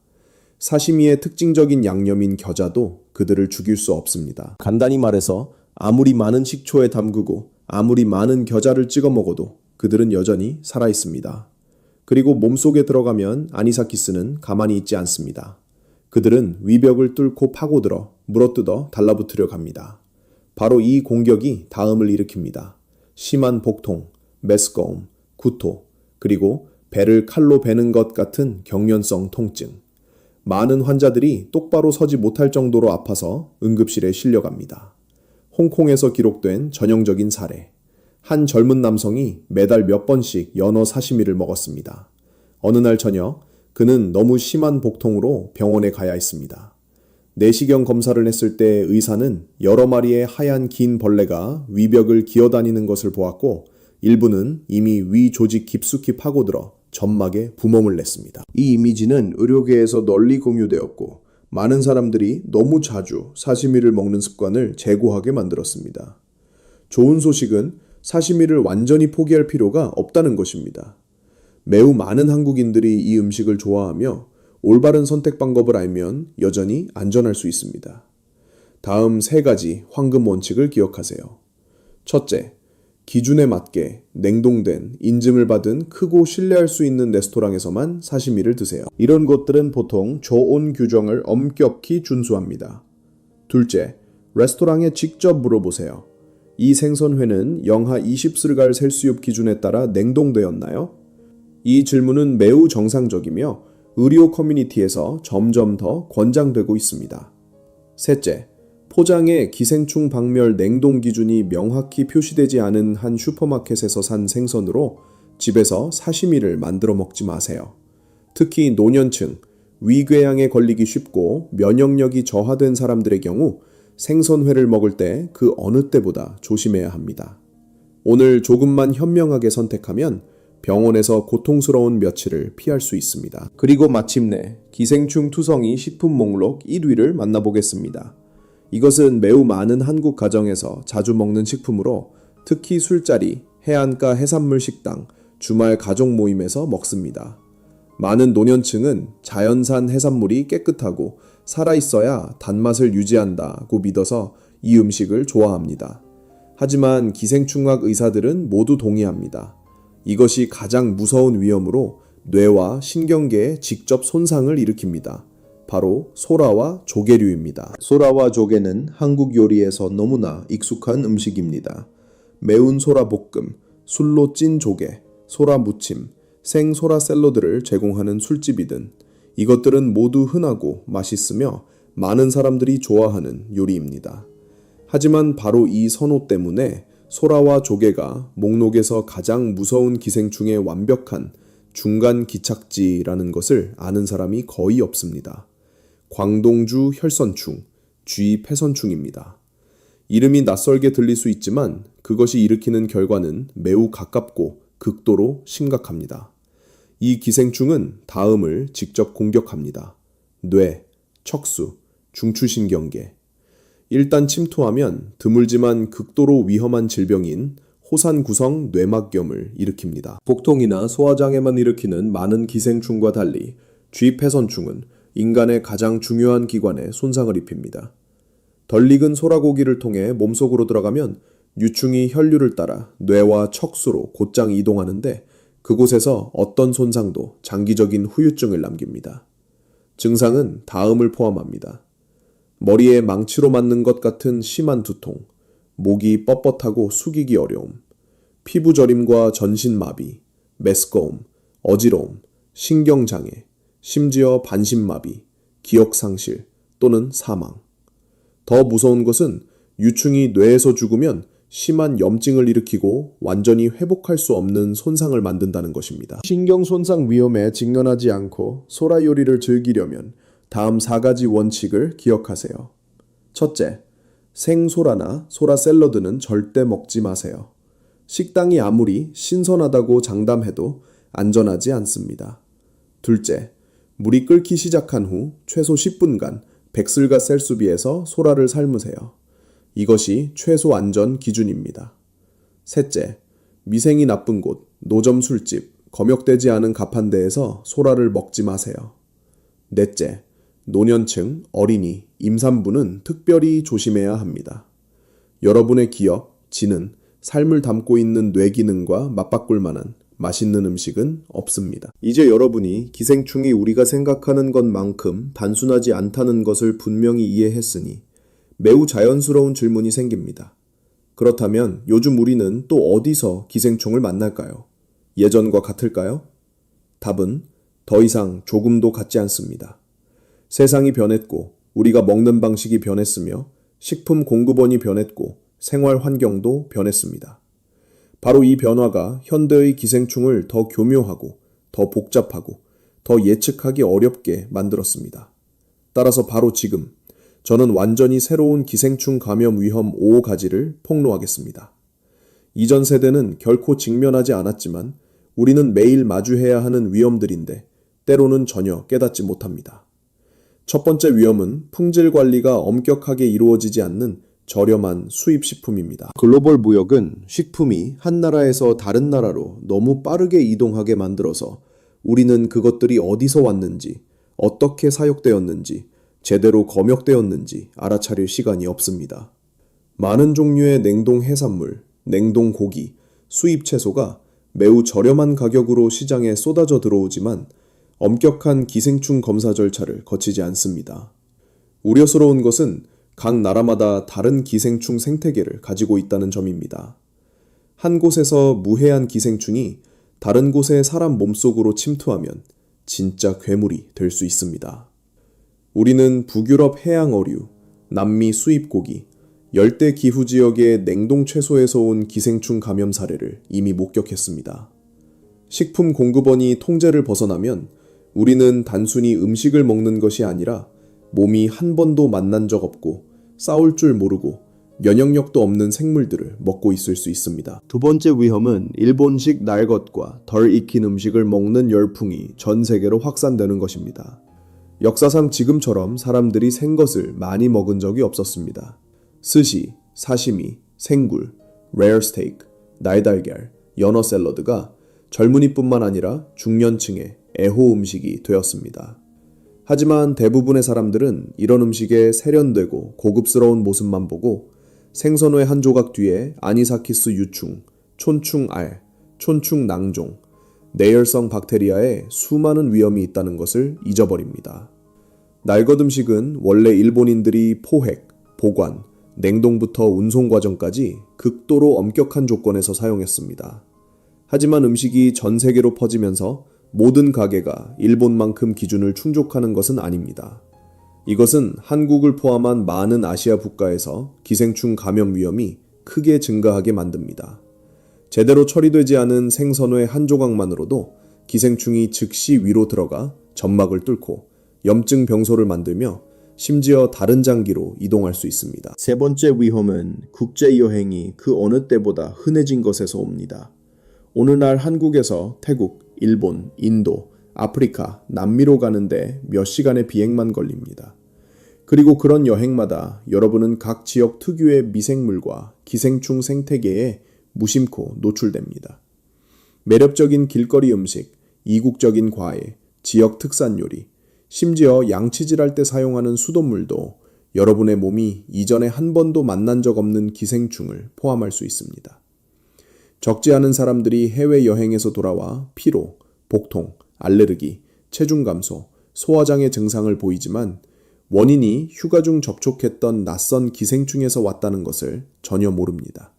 사시미의 특징적인 양념인 겨자도 그들을 죽일 수 없습니다. 간단히 말해서 아무리 많은 식초에 담그고 아무리 많은 겨자를 찍어 먹어도 그들은 여전히 살아 있습니다. 그리고 몸속에 들어가면 아니사키스는 가만히 있지 않습니다. 그들은 위벽을 뚫고 파고들어 물어뜯어 달라붙으려 갑니다. 바로 이 공격이 다음을 일으킵니다. 심한 복통, 메스꺼움, 구토, 그리고 배를 칼로 베는 것 같은 경련성 통증. 많은 환자들이 똑바로 서지 못할 정도로 아파서 응급실에 실려갑니다. 홍콩에서 기록된 전형적인 사례. 한 젊은 남성이 매달 몇 번씩 연어 사시미를 먹었습니다. 어느 날 저녁 그는 너무 심한 복통으로 병원에 가야 했습니다. 내시경 검사를 했을 때 의사는 여러 마리의 하얀 긴 벌레가 위벽을 기어다니는 것을 보았고 일부는 이미 위 조직 깊숙이 파고들어 점막에 부멍을 냈습니다. 이 이미지는 의료계에서 널리 공유되었고 많은 사람들이 너무 자주 사시미를 먹는 습관을 재고하게 만들었습니다. 좋은 소식은 사시미를 완전히 포기할 필요가 없다는 것입니다. 매우 많은 한국인들이 이 음식을 좋아하며 올바른 선택 방법을 알면 여전히 안전할 수 있습니다. 다음 3가지 황금 원칙을 기억하세요. 첫째, 기준에 맞게 냉동된 인증을 받은 크고 신뢰할 수 있는 레스토랑에서만 사시미를 드세요. 이런 곳들은 보통 저온 규정을 엄격히 준수합니다. 둘째, 레스토랑에 직접 물어보세요. 이 생선회는 영하 20摄氏셀시우스 기준에 따라 냉동되었나요? 이 질문은 매우 정상적이며 의료 커뮤니티에서 점점 더 권장되고 있습니다. 셋째, 포장에 기생충 박멸 냉동 기준이 명확히 표시되지 않은 한 슈퍼마켓에서 산 생선으로 집에서 사시미를 만들어 먹지 마세요. 특히 노년층, 위궤양에 걸리기 쉽고 면역력이 저하된 사람들의 경우 생선회를 먹을 때 그 어느 때보다 조심해야 합니다. 오늘 조금만 현명하게 선택하면 병원에서 고통스러운 며칠을 피할 수 있습니다. 그리고 마침내 기생충 투성이 식품 목록 1위를 만나보겠습니다. 이것은 매우 많은 한국 가정에서 자주 먹는 식품으로 특히 술자리, 해안가 해산물 식당, 주말 가족 모임에서 먹습니다. 많은 노년층은 자연산 해산물이 깨끗하고 살아있어야 단맛을 유지한다고 믿어서 이 음식을 좋아합니다. 하지만 기생충학 의사들은 모두 동의합니다. 이것이 가장 무서운 위험으로 뇌와 신경계에 직접 손상을 일으킵니다. 바로 소라와 조개류입니다. 소라와 조개는 한국 요리에서 너무나 익숙한 음식입니다. 매운 소라 볶음, 술로 찐 조개, 소라 무침, 생 소라 샐러드를 제공하는 술집이든 이것들은 모두 흔하고 맛있으며 많은 사람들이 좋아하는 요리입니다. 하지만 바로 이 선호 때문에 소라와 조개가 목록에서 가장 무서운 기생충의 완벽한 중간 기착지라는 것을 아는 사람이 거의 없습니다. 광동주 혈선충, 쥐 폐선충입니다. 이름이 낯설게 들릴 수 있지만 그것이 일으키는 결과는 매우 가깝고 극도로 심각합니다. 이 기생충은 다음을 직접 공격합니다. 뇌, 척수, 중추신경계. 일단 침투하면 드물지만 극도로 위험한 질병인 호산구성 뇌막염을 일으킵니다. 복통이나 소화장애만 일으키는 많은 기생충과 달리 쥐폐선충은 인간의 가장 중요한 기관에 손상을 입힙니다. 덜 익은 소라고기를 통해 몸속으로 들어가면 유충이 혈류를 따라 뇌와 척수로 곧장 이동하는데 그곳에서 어떤 손상도 장기적인 후유증을 남깁니다. 증상은 다음을 포함합니다. 머리에 망치로 맞는 것 같은 심한 두통, 목이 뻣뻣하고 숙이기 어려움, 피부 저림과 전신마비, 메스꺼움, 어지러움, 신경장애, 심지어 반신마비, 기억 상실 또는 사망. 더 무서운 것은 유충이 뇌에서 죽으면 심한 염증을 일으키고 완전히 회복할 수 없는 손상을 만든다는 것입니다. 신경 손상 위험에 직면하지 않고 소라 요리를 즐기려면 다음 4가지 원칙을 기억하세요. 첫째, 생소라나 소라 샐러드는 절대 먹지 마세요. 식당이 아무리 신선하다고 장담해도 안전하지 않습니다. 둘째, 물이 끓기 시작한 후 최소 10분간 100슬가 셀수비에서 소라를 삶으세요. 이것이 최소 안전 기준입니다. 셋째, 위생이 나쁜 곳, 노점 술집, 검역되지 않은 가판대에서 소라를 먹지 마세요. 넷째, 노년층, 어린이, 임산부는 특별히 조심해야 합니다. 여러분의 기억, 지는, 삶을 담고 있는 뇌 기능과 맞바꿀 만한 맛있는 음식은 없습니다. 이제 여러분이 기생충이 우리가 생각하는 것만큼 단순하지 않다는 것을 분명히 이해했으니 매우 자연스러운 질문이 생깁니다. 그렇다면 요즘 우리는 또 어디서 기생충을 만날까요? 예전과 같을까요? 답은 더 이상 조금도 같지 않습니다. 세상이 변했고 우리가 먹는 방식이 변했으며 식품 공급원이 변했고 생활 환경도 변했습니다. 바로 이 변화가 현대의 기생충을 더 교묘하고 더 복잡하고 더 예측하기 어렵게 만들었습니다. 따라서 바로 지금 저는 완전히 새로운 기생충 감염 위험 5가지를 폭로하겠습니다. 이전 세대는 결코 직면하지 않았지만 우리는 매일 마주해야 하는 위험들인데 때로는 전혀 깨닫지 못합니다. 첫 번째 위험은 품질 관리가 엄격하게 이루어지지 않는 저렴한 수입 식품입니다. 글로벌 무역은 식품이 한 나라에서 다른 나라로 너무 빠르게 이동하게 만들어서 우리는 그것들이 어디서 왔는지, 어떻게 사육되었는지, 제대로 검역되었는지 알아차릴 시간이 없습니다. 많은 종류의 냉동 해산물, 냉동 고기, 수입 채소가 매우 저렴한 가격으로 시장에 쏟아져 들어오지만 엄격한 기생충 검사 절차를 거치지 않습니다. 우려스러운 것은 각 나라마다 다른 기생충 생태계를 가지고 있다는 점입니다. 한 곳에서 무해한 기생충이 다른 곳의 사람 몸속으로 침투하면 진짜 괴물이 될 수 있습니다. 우리는 북유럽 해양 어류, 남미 수입 고기, 열대 기후 지역의 냉동 채소에서 온 기생충 감염 사례를 이미 목격했습니다. 식품 공급원이 통제를 벗어나면 우리는 단순히 음식을 먹는 것이 아니라 몸이 한 번도 만난 적 없고 싸울 줄 모르고 면역력도 없는 생물들을 먹고 있을 수 있습니다. 두 번째 위험은 일본식 날것과 덜 익힌 음식을 먹는 열풍이 전 세계로 확산되는 것입니다. 역사상 지금처럼 사람들이 생것을 많이 먹은 적이 없었습니다. 스시, 사시미, 생굴, 레어 스테이크, 날달걀, 연어 샐러드가 젊은이뿐만 아니라 중년층의 애호 음식이 되었습니다. 하지만 대부분의 사람들은 이런 음식의 세련되고 고급스러운 모습만 보고 생선회 한 조각 뒤에 아니사키스 유충, 촌충알, 촌충낭종, 내열성 박테리아의 수많은 위험이 있다는 것을 잊어버립니다. 날것 음식은 원래 일본인들이 포획, 보관, 냉동부터 운송 과정까지 극도로 엄격한 조건에서 사용했습니다. 하지만 음식이 전 세계로 퍼지면서 모든 가게가 일본만큼 기준을 충족하는 것은 아닙니다. 이것은 한국을 포함한 많은 아시아 국가에서 기생충 감염 위험이 크게 증가하게 만듭니다. 제대로 처리되지 않은 생선회 한 조각만으로도 기생충이 즉시 위로 들어가 점막을 뚫고 염증 병소를 만들며 심지어 다른 장기로 이동할 수 있습니다. 세 번째 위험은 국제여행이 그 어느 때보다 흔해진 것에서 옵니다. 오늘날 한국에서 태국, 일본, 인도, 아프리카, 남미로 가는데 몇 시간의 비행만 걸립니다. 그리고 그런 여행마다 여러분은 각 지역 특유의 미생물과 기생충 생태계에 무심코 노출됩니다. 매력적인 길거리 음식, 이국적인 과일, 지역 특산 요리, 심지어 양치질할 때 사용하는 수돗물도 여러분의 몸이 이전에 한 번도 만난 적 없는 기생충을 포함할 수 있습니다. 적지 않은 사람들이 해외여행에서 돌아와 피로, 복통, 알레르기, 체중 감소, 소화장애 증상을 보이지만 원인이 휴가 중 접촉했던 낯선 기생충에서 왔다는 것을 전혀 모릅니다.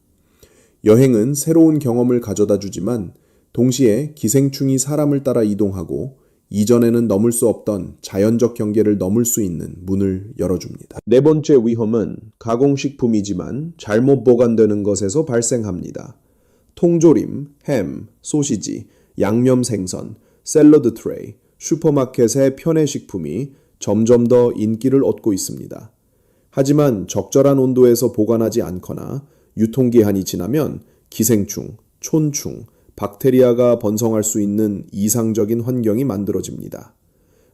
여행은 새로운 경험을 가져다 주지만 동시에 기생충이 사람을 따라 이동하고 이전에는 넘을 수 없던 자연적 경계를 넘을 수 있는 문을 열어줍니다. 네 번째 위험은 가공식품이지만 잘못 보관되는 것에서 발생합니다. 통조림, 햄, 소시지, 양념 생선, 샐러드 트레이, 슈퍼마켓의 편의식품이 점점 더 인기를 얻고 있습니다. 하지만 적절한 온도에서 보관하지 않거나 유통기한이 지나면 기생충, 촌충, 박테리아가 번성할 수 있는 이상적인 환경이 만들어집니다.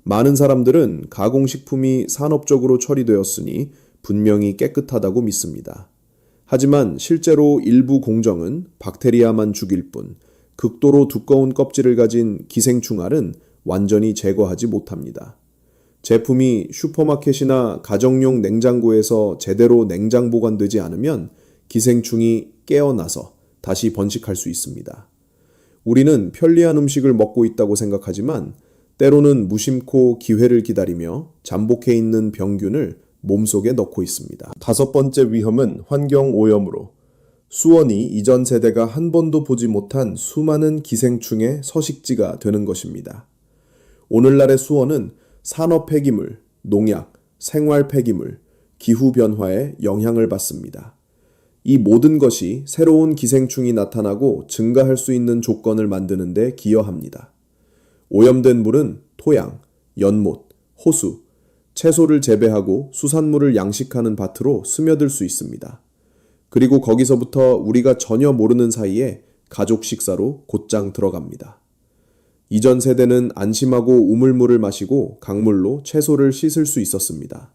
많은 사람들은 가공식품이 산업적으로 처리되었으니 분명히 깨끗하다고 믿습니다. 하지만 실제로 일부 공정은 박테리아만 죽일 뿐 극도로 두꺼운 껍질을 가진 기생충알은 완전히 제거하지 못합니다. 제품이 슈퍼마켓이나 가정용 냉장고에서 제대로 냉장 보관되지 않으면 기생충이 깨어나서 다시 번식할 수 있습니다. 우리는 편리한 음식을 먹고 있다고 생각하지만 때로는 무심코 기회를 기다리며 잠복해 있는 병균을 몸속에 넣고 있습니다. 다섯 번째 위험은 환경 오염으로 수원이 이전 세대가 한 번도 보지 못한 수많은 기생충의 서식지가 되는 것입니다. 오늘날의 수원은 산업 폐기물, 농약, 생활 폐기물, 기후변화에 영향을 받습니다. 이 모든 것이 새로운 기생충이 나타나고 증가할 수 있는 조건을 만드는 데 기여합니다. 오염된 물은 토양, 연못, 호수, 채소를 재배하고 수산물을 양식하는 밭으로 스며들 수 있습니다. 그리고 거기서부터 우리가 전혀 모르는 사이에 가족 식사로 곧장 들어갑니다. 이전 세대는 안심하고 우물물을 마시고 강물로 채소를 씻을 수 있었습니다.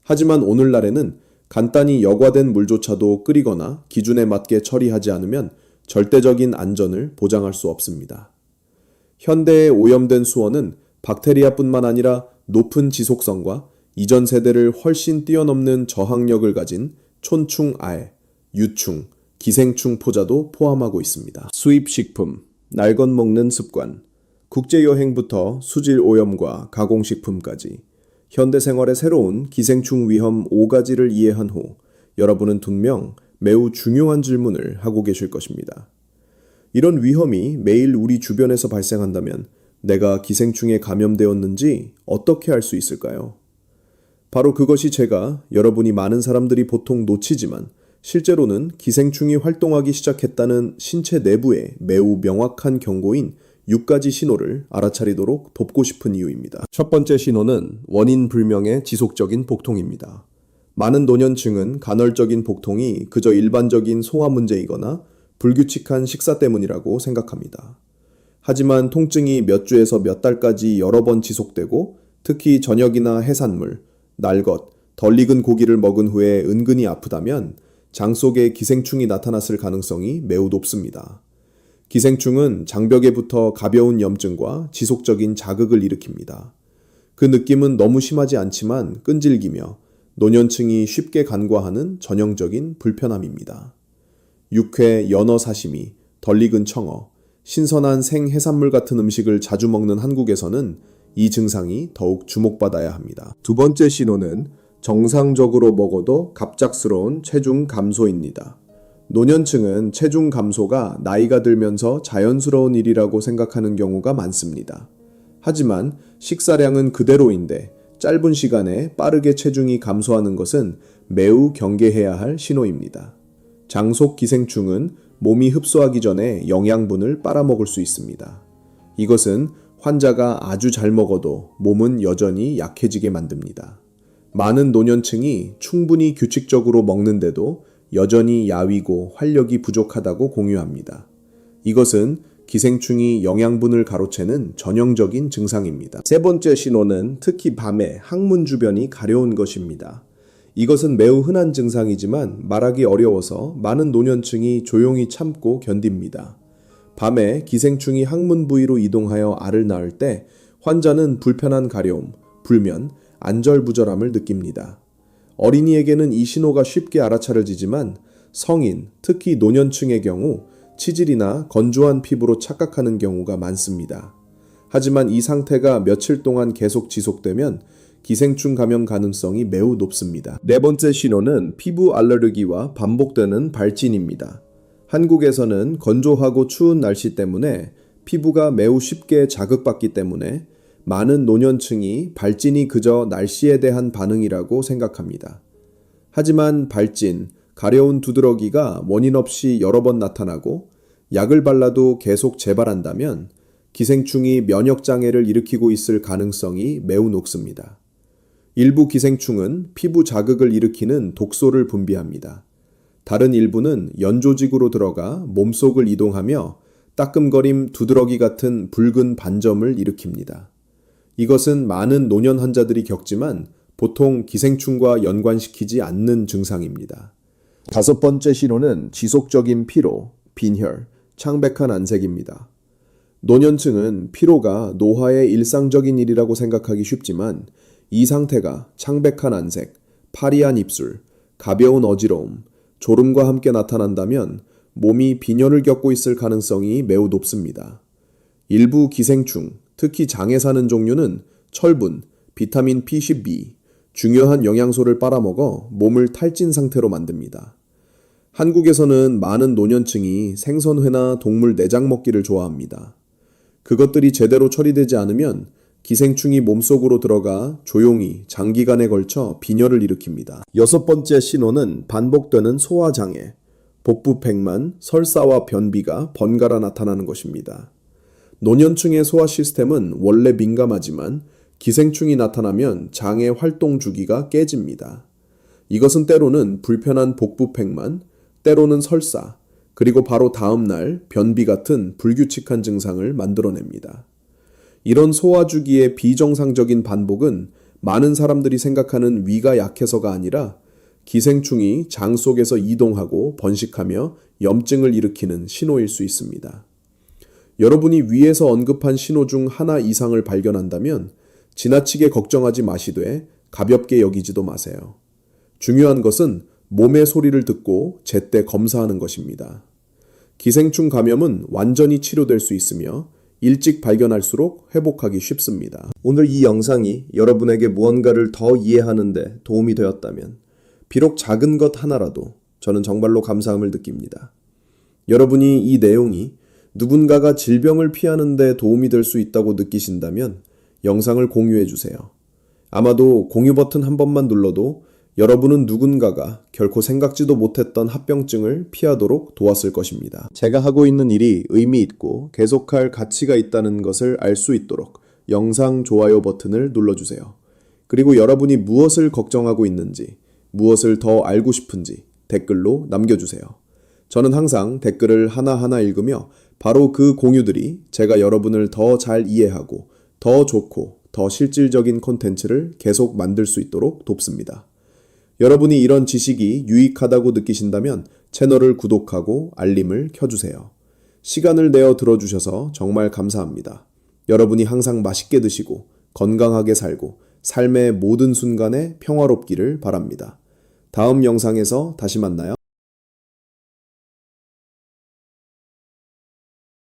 하지만 오늘날에는 간단히 여과된 물조차도 끓이거나 기준에 맞게 처리하지 않으면 절대적인 안전을 보장할 수 없습니다. 현대의 오염된 수원은 박테리아뿐만 아니라 높은 지속성과 이전 세대를 훨씬 뛰어넘는 저항력을 가진 촌충 알, 유충, 기생충 포자도 포함하고 있습니다. 수입식품, 날건 먹는 습관, 국제여행부터 수질 오염과 가공식품까지 현대 생활의 새로운 기생충 위험 5가지를 이해한 후 여러분은 분명 매우 중요한 질문을 하고 계실 것입니다. 이런 위험이 매일 우리 주변에서 발생한다면 내가 기생충에 감염되었는지 어떻게 알 수 있을까요? 바로 그것이 제가 여러분이 많은 사람들이 보통 놓치지만 실제로는 기생충이 활동하기 시작했다는 신체 내부의 매우 명확한 경고인 6가지 신호를 알아차리도록 돕고 싶은 이유입니다. 첫 번째 신호는 원인 불명의 지속적인 복통입니다. 많은 노년층은 간헐적인 복통이 그저 일반적인 소화 문제이거나 불규칙한 식사 때문이라고 생각합니다. 하지만 통증이 몇 주에서 몇 달까지 여러 번 지속되고 특히 저녁이나 해산물, 날것, 덜 익은 고기를 먹은 후에 은근히 아프다면 장 속에 기생충이 나타났을 가능성이 매우 높습니다. 기생충은 장벽에부터 가벼운 염증과 지속적인 자극을 일으킵니다. 그 느낌은 너무 심하지 않지만 끈질기며 노년층이 쉽게 간과하는 전형적인 불편함입니다. 육회, 연어 사시미, 덜 익은 청어, 신선한 생해산물 같은 음식을 자주 먹는 한국에서는 이 증상이 더욱 주목받아야 합니다. 두 번째 신호는 정상적으로 먹어도 갑작스러운 체중 감소입니다. 노년층은 체중 감소가 나이가 들면서 자연스러운 일이라고 생각하는 경우가 많습니다. 하지만 식사량은 그대로인데 짧은 시간에 빠르게 체중이 감소하는 것은 매우 경계해야 할 신호입니다. 장속 기생충은 몸이 흡수하기 전에 영양분을 빨아먹을 수 있습니다. 이것은 환자가 아주 잘 먹어도 몸은 여전히 약해지게 만듭니다. 많은 노년층이 충분히 규칙적으로 먹는데도 여전히 야위고 활력이 부족하다고 공유합니다. 이것은 기생충이 영양분을 가로채는 전형적인 증상입니다. 세 번째 신호는 특히 밤에 항문 주변이 가려운 것입니다. 이것은 매우 흔한 증상이지만 말하기 어려워서 많은 노년층이 조용히 참고 견딥니다. 밤에 기생충이 항문 부위로 이동하여 알을 낳을 때 환자는 불편한 가려움, 불면, 안절부절함을 느낍니다. 어린이에게는 이 신호가 쉽게 알아차려지지만 성인, 특히 노년층의 경우 치질이나 건조한 피부로 착각하는 경우가 많습니다. 하지만 이 상태가 며칠 동안 계속 지속되면 기생충 감염 가능성이 매우 높습니다. 네 번째 신호는 피부 알레르기와 반복되는 발진입니다. 한국에서는 건조하고 추운 날씨 때문에 피부가 매우 쉽게 자극받기 때문에 많은 노년층이 발진이 그저 날씨에 대한 반응이라고 생각합니다. 하지만 발진, 가려운 두드러기가 원인 없이 여러 번 나타나고 약을 발라도 계속 재발한다면 기생충이 면역장애를 일으키고 있을 가능성이 매우 높습니다. 일부 기생충은 피부 자극을 일으키는 독소를 분비합니다. 다른 일부는 연조직으로 들어가 몸속을 이동하며 따끔거림, 두드러기 같은 붉은 반점을 일으킵니다. 이것은 많은 노년 환자들이 겪지만 보통 기생충과 연관시키지 않는 증상입니다. 다섯 번째 신호는 지속적인 피로, 빈혈, 창백한 안색입니다. 노년층은 피로가 노화의 일상적인 일이라고 생각하기 쉽지만 이 상태가 창백한 안색, 파리한 입술, 가벼운 어지러움, 졸음과 함께 나타난다면 몸이 빈혈을 겪고 있을 가능성이 매우 높습니다. 일부 기생충, 특히 장에 사는 종류는 철분, 비타민 B12, 중요한 영양소를 빨아먹어 몸을 탈진 상태로 만듭니다. 한국에서는 많은 노년층이 생선회나 동물 내장 먹기를 좋아합니다. 그것들이 제대로 처리되지 않으면 기생충이 몸속으로 들어가 조용히 장기간에 걸쳐 빈혈을 일으킵니다. 여섯 번째 신호는 반복되는 소화장애, 복부팽만, 설사와 변비가 번갈아 나타나는 것입니다. 노년층의 소화 시스템은 원래 민감하지만 기생충이 나타나면 장의 활동 주기가 깨집니다. 이것은 때로는 불편한 복부팽만, 때로는 설사, 그리고 바로 다음 날 변비 같은 불규칙한 증상을 만들어냅니다. 이런 소화 주기의 비정상적인 반복은 많은 사람들이 생각하는 위가 약해서가 아니라 기생충이 장 속에서 이동하고 번식하며 염증을 일으키는 신호일 수 있습니다. 여러분이 위에서 언급한 신호 중 하나 이상을 발견한다면 지나치게 걱정하지 마시되 가볍게 여기지도 마세요. 중요한 것은 몸의 소리를 듣고 제때 검사하는 것입니다. 기생충 감염은 완전히 치료될 수 있으며 일찍 발견할수록 회복하기 쉽습니다. 오늘 이 영상이 여러분에게 무언가를 더 이해하는 데 도움이 되었다면 비록 작은 것 하나라도 저는 정말로 감사함을 느낍니다. 여러분이 이 내용이 누군가가 질병을 피하는 데 도움이 될 수 있다고 느끼신다면 영상을 공유해 주세요. 아마도 공유 버튼 한 번만 눌러도 여러분은 누군가가 결코 생각지도 못했던 합병증을 피하도록 도왔을 것입니다. 제가 하고 있는 일이 의미 있고 계속할 가치가 있다는 것을 알 수 있도록 영상 좋아요 버튼을 눌러주세요. 그리고 여러분이 무엇을 걱정하고 있는지, 무엇을 더 알고 싶은지 댓글로 남겨주세요. 저는 항상 댓글을 하나하나 읽으며 바로 그 공유들이 제가 여러분을 더 잘 이해하고 더 좋고 더 실질적인 콘텐츠를 계속 만들 수 있도록 돕습니다. 여러분이 이런 지식이 유익하다고 느끼신다면 채널을 구독하고 알림을 켜주세요. 시간을 내어 들어주셔서 정말 감사합니다. 여러분이 항상 맛있게 드시고 건강하게 살고 삶의 모든 순간에 평화롭기를 바랍니다. 다음 영상에서 다시 만나요.